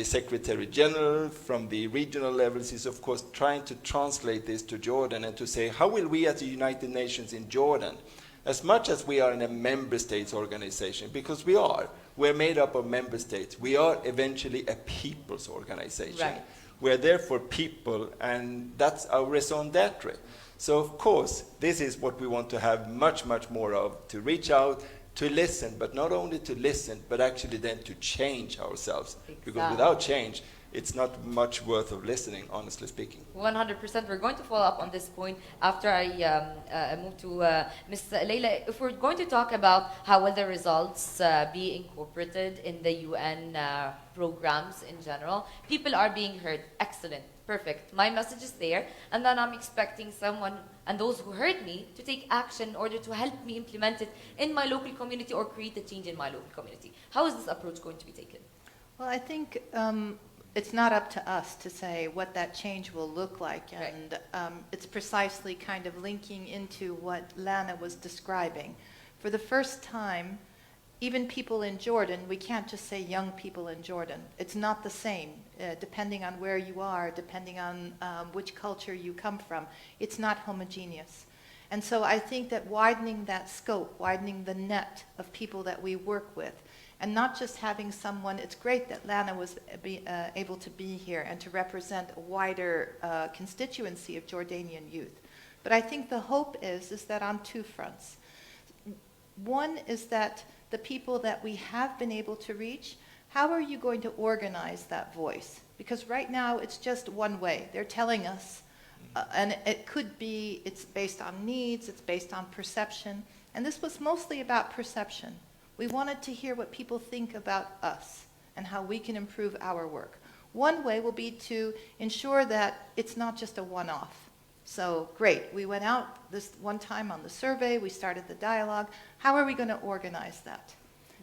Secretary General, from the regional levels, is of course trying to translate this to Jordan and to say, how will we as the United Nations in Jordan, as much as we are in a member states organization, because we're made up of member states, we are eventually a people's organization. Right. We're there for people, and that's our raison d'etre. So of course, this is what we want to have much, much more of, to reach out, to listen, but not only to listen, but actually then to change ourselves. Exactly. Because without change, it's not much worth of listening, honestly speaking. 100%. We're going to follow up on this point after I move to Ms. Leila. If we're going to talk about how will the results be incorporated in the UN programs in general, people are being heard. Excellent. Perfect. My message is there, and then I'm expecting someone and those who heard me to take action in order to help me implement it in my local community or create a change in my local community. How is this approach going to be taken? Well, I think it's not up to us to say what that change will look like, and it's precisely kind of linking into what Lana was describing. For the first time, even people in Jordan, we can't just say young people in Jordan. It's not the same, depending on where you are, depending on which culture you come from. It's not homogeneous. And so I think that widening that scope, widening the net of people that we work with, and not just having someone, it's great that Lana was able to be here and to represent a wider constituency of Jordanian youth. But I think the hope is that on two fronts. One is that the people that we have been able to reach, how are you going to organize that voice? Because right now it's just one way. They're telling us And it could be, it's based on needs, it's based on perception. And this was mostly about perception. We wanted to hear what people think about us and how we can improve our work. One way will be to ensure that it's not just a one-off. So great, we went out this one time on the survey, we started the dialogue. How are we going to organize that?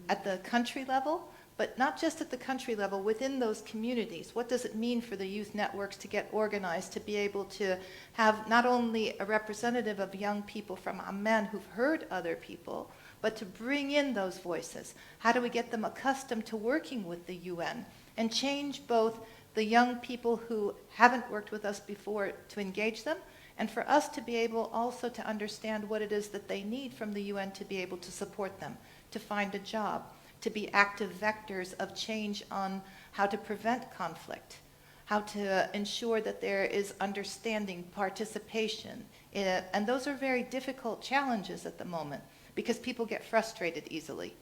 At the country level, but not just at the country level, within those communities. What does it mean for the youth networks to get organized, to be able to have not only a representative of young people from Amman who've heard other people, but to bring in those voices? How do we get them accustomed to working with the UN and change both the young people who haven't worked with us before to engage them, and for us to be able also to understand what it is that they need from the UN to be able to support them, to find a job, to be active vectors of change on how to prevent conflict, how to ensure that there is understanding, participation. And those are very difficult challenges at the moment because people get frustrated easily.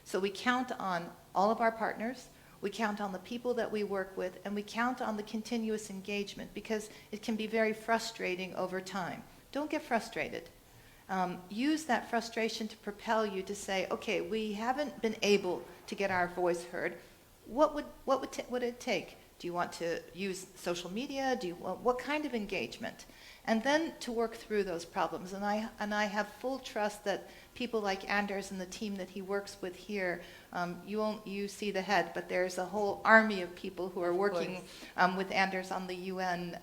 So we count on all of our partners, we count on the people that we work with, and we count on the continuous engagement because it can be very frustrating over time. Don't get frustrated. Use that frustration to propel you to say, okay, we haven't been able to get our voice heard. What would it take? Do you want to use social media? What kind of engagement? And then to work through those problems. And I have full trust that people like Anders and the team that he works with here, you see the head, but there's a whole army of people who are working with Anders on the UN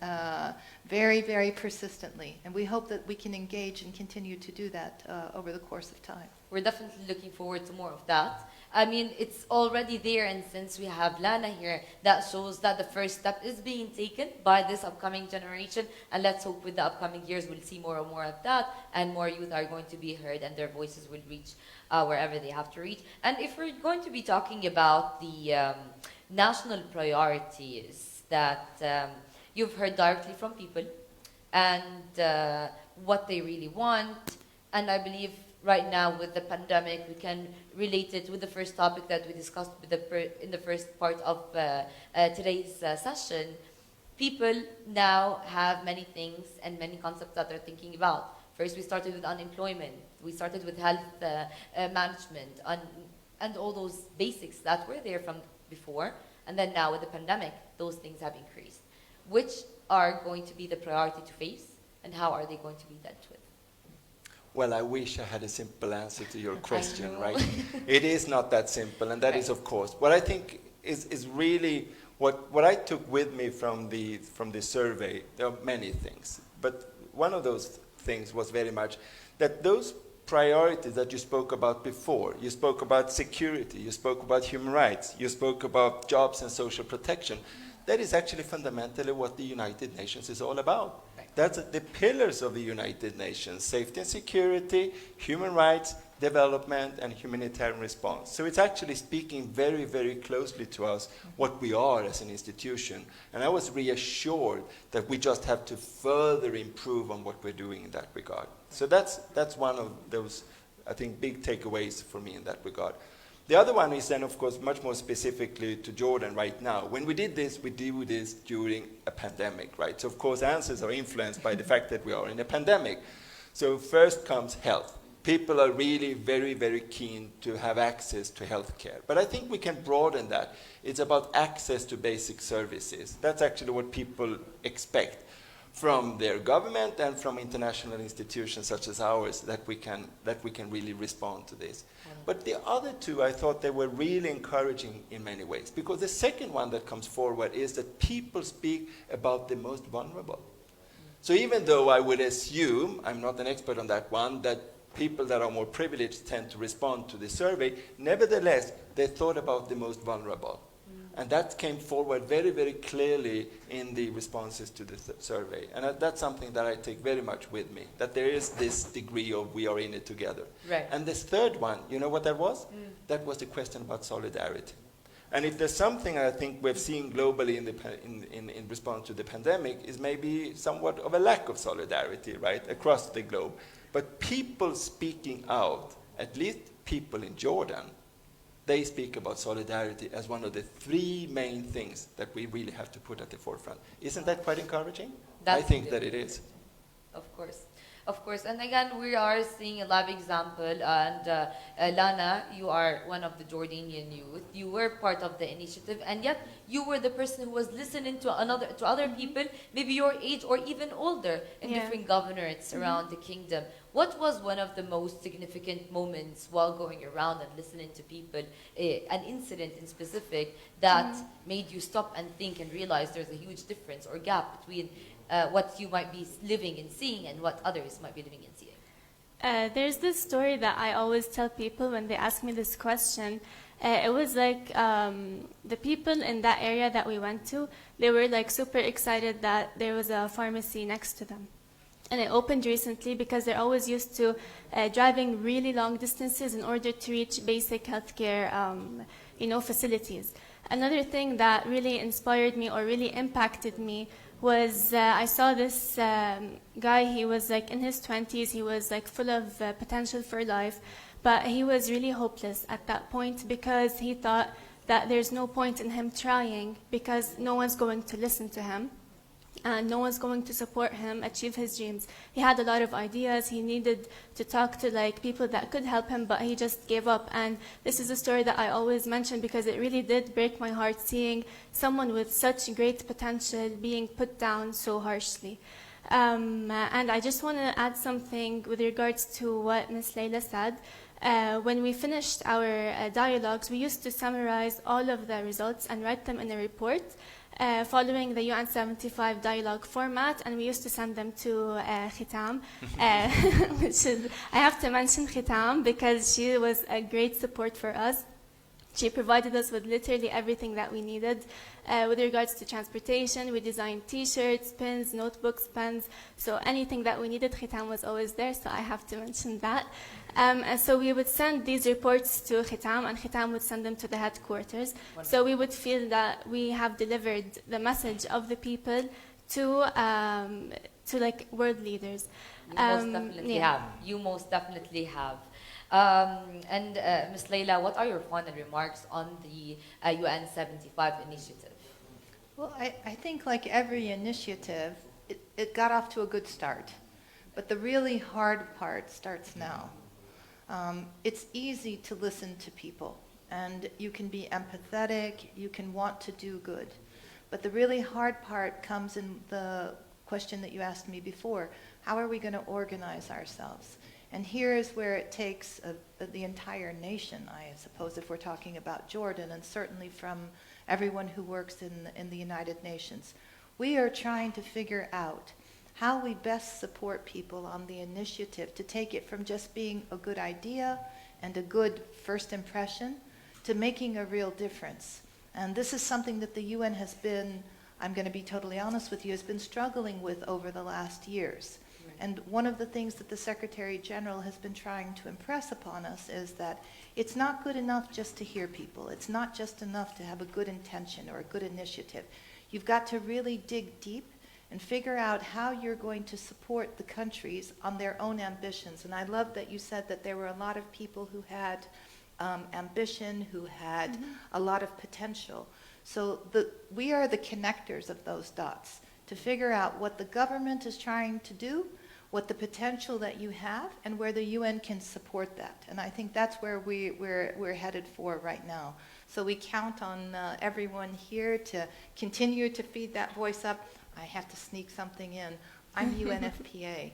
very, very persistently. And we hope that we can engage and continue to do that over the course of time. We're definitely looking forward to more of that. I mean, it's already there, and since we have Lana here, that shows that the first step is being taken by this upcoming generation, and let's hope with the upcoming years we'll see more and more of that, and more youth are going to be heard, and their voices will reach wherever they have to reach. And if we're going to be talking about the national priorities that you've heard directly from people, and what they really want, and I believe right now with the pandemic, we can relate it with the first topic that we discussed with in the first part of today's session. People now have many things and many concepts that they're thinking about. First, we started with unemployment. We started with health management and all those basics that were there from before. And then now with the pandemic, those things have increased. Which are going to be the priority to face, and how are they going to be dealt with? Well, I wish I had a simple answer to your question, right? It is not that simple, and that is, of course, what I think is really what I took with me from the survey. There are many things, but one of those things was very much that those priorities that you spoke about before, you spoke about security, you spoke about human rights, you spoke about jobs and social protection, that is actually fundamentally what the United Nations is all about. That's the pillars of the United Nations: safety and security, human rights, development, and humanitarian response. So it's actually speaking very, very closely to us what we are as an institution. And I was reassured that we just have to further improve on what we're doing in that regard. So that's one of those, I think, big takeaways for me in that regard. The other one is then, of course, much more specifically to Jordan right now. When we did this during a pandemic, right? So, of course, answers are influenced by the fact that we are in a pandemic. So first comes health. People are really very, very keen to have access to healthcare. But I think we can broaden that. It's about access to basic services. That's actually what people expect from their government and from international institutions such as ours, that we can really respond to this. But the other two, I thought they were really encouraging in many ways, because the second one that comes forward is that people speak about the most vulnerable. So even though I would assume, I'm not an expert on that one, that people that are more privileged tend to respond to the survey, nevertheless, they thought about the most vulnerable. And that came forward very, very clearly in the responses to the survey. And that's something that I take very much with me, that there is this degree of we are in it together. Right. And this third one, you know what that was? That was the question about solidarity. And if there's something I think we've seen globally in response to the pandemic, is maybe somewhat of a lack of solidarity, right, across the globe. But people speaking out, at least people in Jordan, they speak about solidarity as one of the 3 main things that we really have to put at the forefront. Isn't that quite encouraging? I think that it is. Of course. Of course, and again, we are seeing a live example, and Lana, you are one of the Jordanian youth. You were part of the initiative, and yet you were the person who was listening to other people, maybe your age or even older, in different governorates around the kingdom. What was one of the most significant moments while going around and listening to people, an incident in specific that made you stop and think and realize there's a huge difference or gap between what you might be living and seeing and what others might be living and seeing? There's this story that I always tell people when they ask me this question. It was like the people in that area that we went to, they were like super excited that there was a pharmacy next to them. And it opened recently because they're always used to driving really long distances in order to reach basic healthcare facilities. Another thing that really inspired me or really impacted me was I saw this guy. He was like in his 20s. He was like full of potential for life, but he was really hopeless at that point because he thought that there's no point in him trying because no one's going to listen to him and no one's going to support him achieve his dreams. He had a lot of ideas. He needed to talk to like people that could help him, but he just gave up. And this is a story that I always mention because it really did break my heart seeing someone with such great potential being put down so harshly. And I just want to add something with regards to what Ms. Layla said. When we finished our dialogues, we used to summarize all of the results and write them in a report following the UN 75 dialogue format, and we used to send them to Khitam, which is, I have to mention Khitam because she was a great support for us. She provided us with literally everything that we needed. With regards to transportation, we designed T-shirts, pins, notebooks, pens. So anything that we needed, Khitam was always there, so I have to mention that. And so we would send these reports to Khitam, and Khitam would send them to the headquarters. Wonderful. So we would feel that we have delivered the message of the people to like world leaders. You most definitely have. And Ms. Layla, what are your final remarks on the UN 75 initiative? Well, I think like every initiative, it got off to a good start. But the really hard part starts now. It's easy to listen to people, and you can be empathetic, you can want to do good. But the really hard part comes in the question that you asked me before. How are we going to organize ourselves? And here is where it takes the entire nation, I suppose, if we're talking about Jordan, and certainly from everyone who works in the United Nations. We are trying to figure out how we best support people on the initiative to take it from just being a good idea and a good first impression to making a real difference. And this is something that the UN has been, I'm going to be totally honest with you, has been struggling with over the last years. And one of the things that the Secretary General has been trying to impress upon us is that it's not good enough just to hear people. It's not just enough to have a good intention or a good initiative. You've got to really dig deep and figure out how you're going to support the countries on their own ambitions. And I love that you said that there were a lot of people who had ambition, who had a lot of potential. So we are the connectors of those dots to figure out what the government is trying to do, what the potential that you have, and where the UN can support that. And I think that's where we're headed for right now. So we count on everyone here to continue to feed that voice up. I have to sneak something in. I'm UNFPA.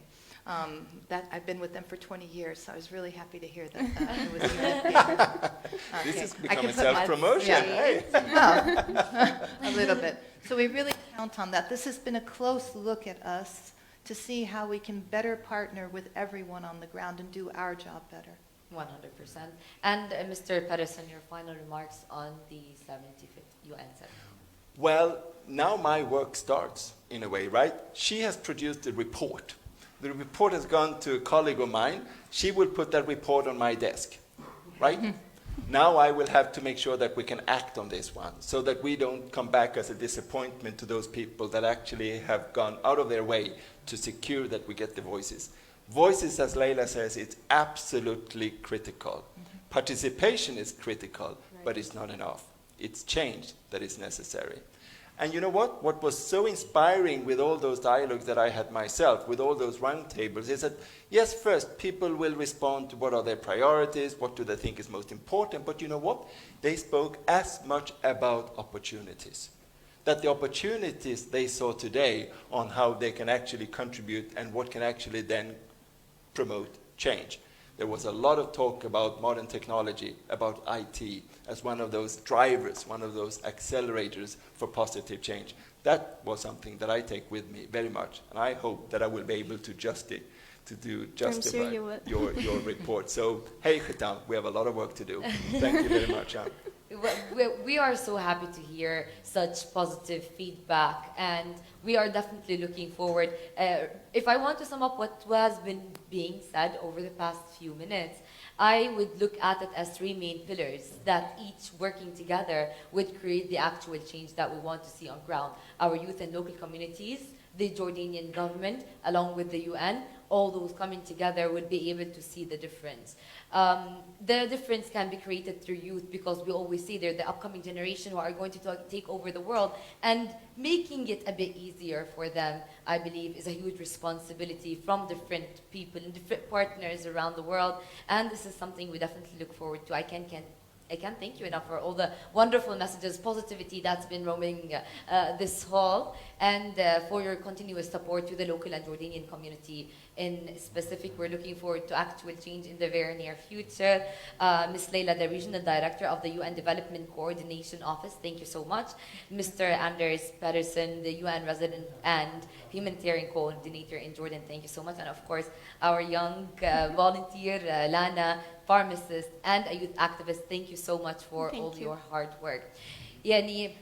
That I've been with them for 20 years, so I was really happy to hear that it was UNFPA. This is becoming self-promotion. Hey. Well, a little bit. So we really count on that. This has been a close look at us to see how we can better partner with everyone on the ground and do our job better. 100%. And Mr. Patterson, your final remarks on the 75th UN 7. Well, now my work starts, in a way, right? She has produced a report. The report has gone to a colleague of mine. She will put that report on my desk, right? Now I will have to make sure that we can act on this one so that we don't come back as a disappointment to those people that actually have gone out of their way to secure that we get the voices. Voices, as Layla says, it's absolutely critical. Participation is critical, but it's not enough. It's change that is necessary. And you know what? What was so inspiring with all those dialogues that I had myself, with all those roundtables, is that, yes, first, people will respond to what are their priorities, what do they think is most important, but you know what? They spoke as much about opportunities. That the opportunities they saw today on how they can actually contribute and what can actually then promote change. There was a lot of talk about modern technology, about IT, as one of those drivers, one of those accelerators for positive change. That was something that I take with me very much, and I hope that I will be able to justify your report. So, hey, Khitam, we have a lot of work to do. Thank you very much. We are so happy to hear such positive feedback, and we are definitely looking forward. If I want to sum up what has been being said over the past few minutes, I would look at it as three main pillars that each working together would create the actual change that we want to see on ground. Our youth and local communities, the Jordanian government, along with the UN, all those coming together would be able to see the difference. The difference can be created through youth, because we always say they're the upcoming generation who are going to take over the world, and making it a bit easier for them, I believe, is a huge responsibility from different people and different partners around the world, and this is something we definitely look forward to. I can't thank you enough for all the wonderful messages, positivity that's been roaming this hall, and for your continuous support to the local and Jordanian community in specific. We're looking forward to actual change in the very near future. Ms. Leila, the Regional Director of the UN Development Coordination Office, thank you so much. Mr. Anders Patterson, the UN Resident and Humanitarian Coordinator in Jordan, thank you so much. And of course, our young volunteer, Lana, pharmacist, and a youth activist, thank you so much for your hard work. Yani,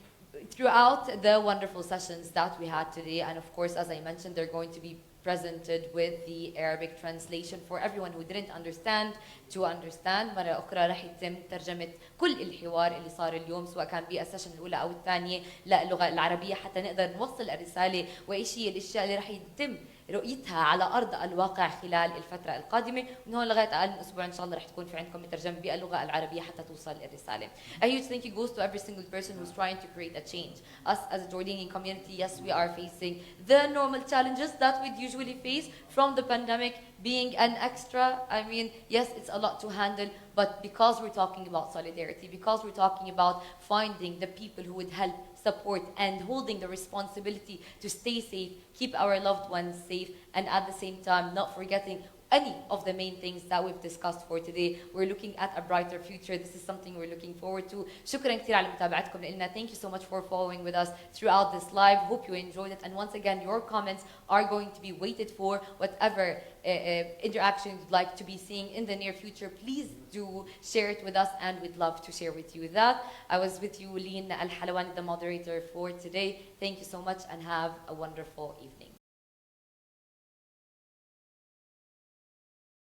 throughout the wonderful sessions that we had today, and of course, as I mentioned, they're going to be presented with the Arabic translation for everyone who didn't understand to understand. مرة أخرى رح يتم ترجمة كل الحوار اللي صار اليوم، سواء كان بالسيشن الأولى أو الثانية للغة العربية، حتى نقدر نوصل الرسالة وإيش هي الأشياء اللي رح يتم رؤيتها على أرض الواقع خلال الفترة القادمة. من هون لغاية أقل من أسبوع إن شاء الله رح تكون في عندكم مترجم باللغة العربية حتى توصل الرسالة. A huge thank you goes to every single person who's trying to create a change. Us as a Jordanian community, yes, we are facing the normal challenges that we'd usually face from the pandemic being an extra. I mean, yes, it's a lot to handle, but because we're talking about solidarity, because we're talking about finding the people who would help, support, and holding the responsibility to stay safe, keep our loved ones safe, and at the same time not forgetting any of the main things that we've discussed for today. We're looking at a brighter future. This is something we're looking forward to. شكرا كثير على متابعتكم لنا. Thank you so much for following with us throughout this live. Hope you enjoyed it. And once again, your comments are going to be waited for. Whatever interactions you'd like to be seeing in the near future, please do share it with us, and we'd love to share with you that. I was with you, Lynn Al Halawani, the moderator for today. Thank you so much, and have a wonderful evening.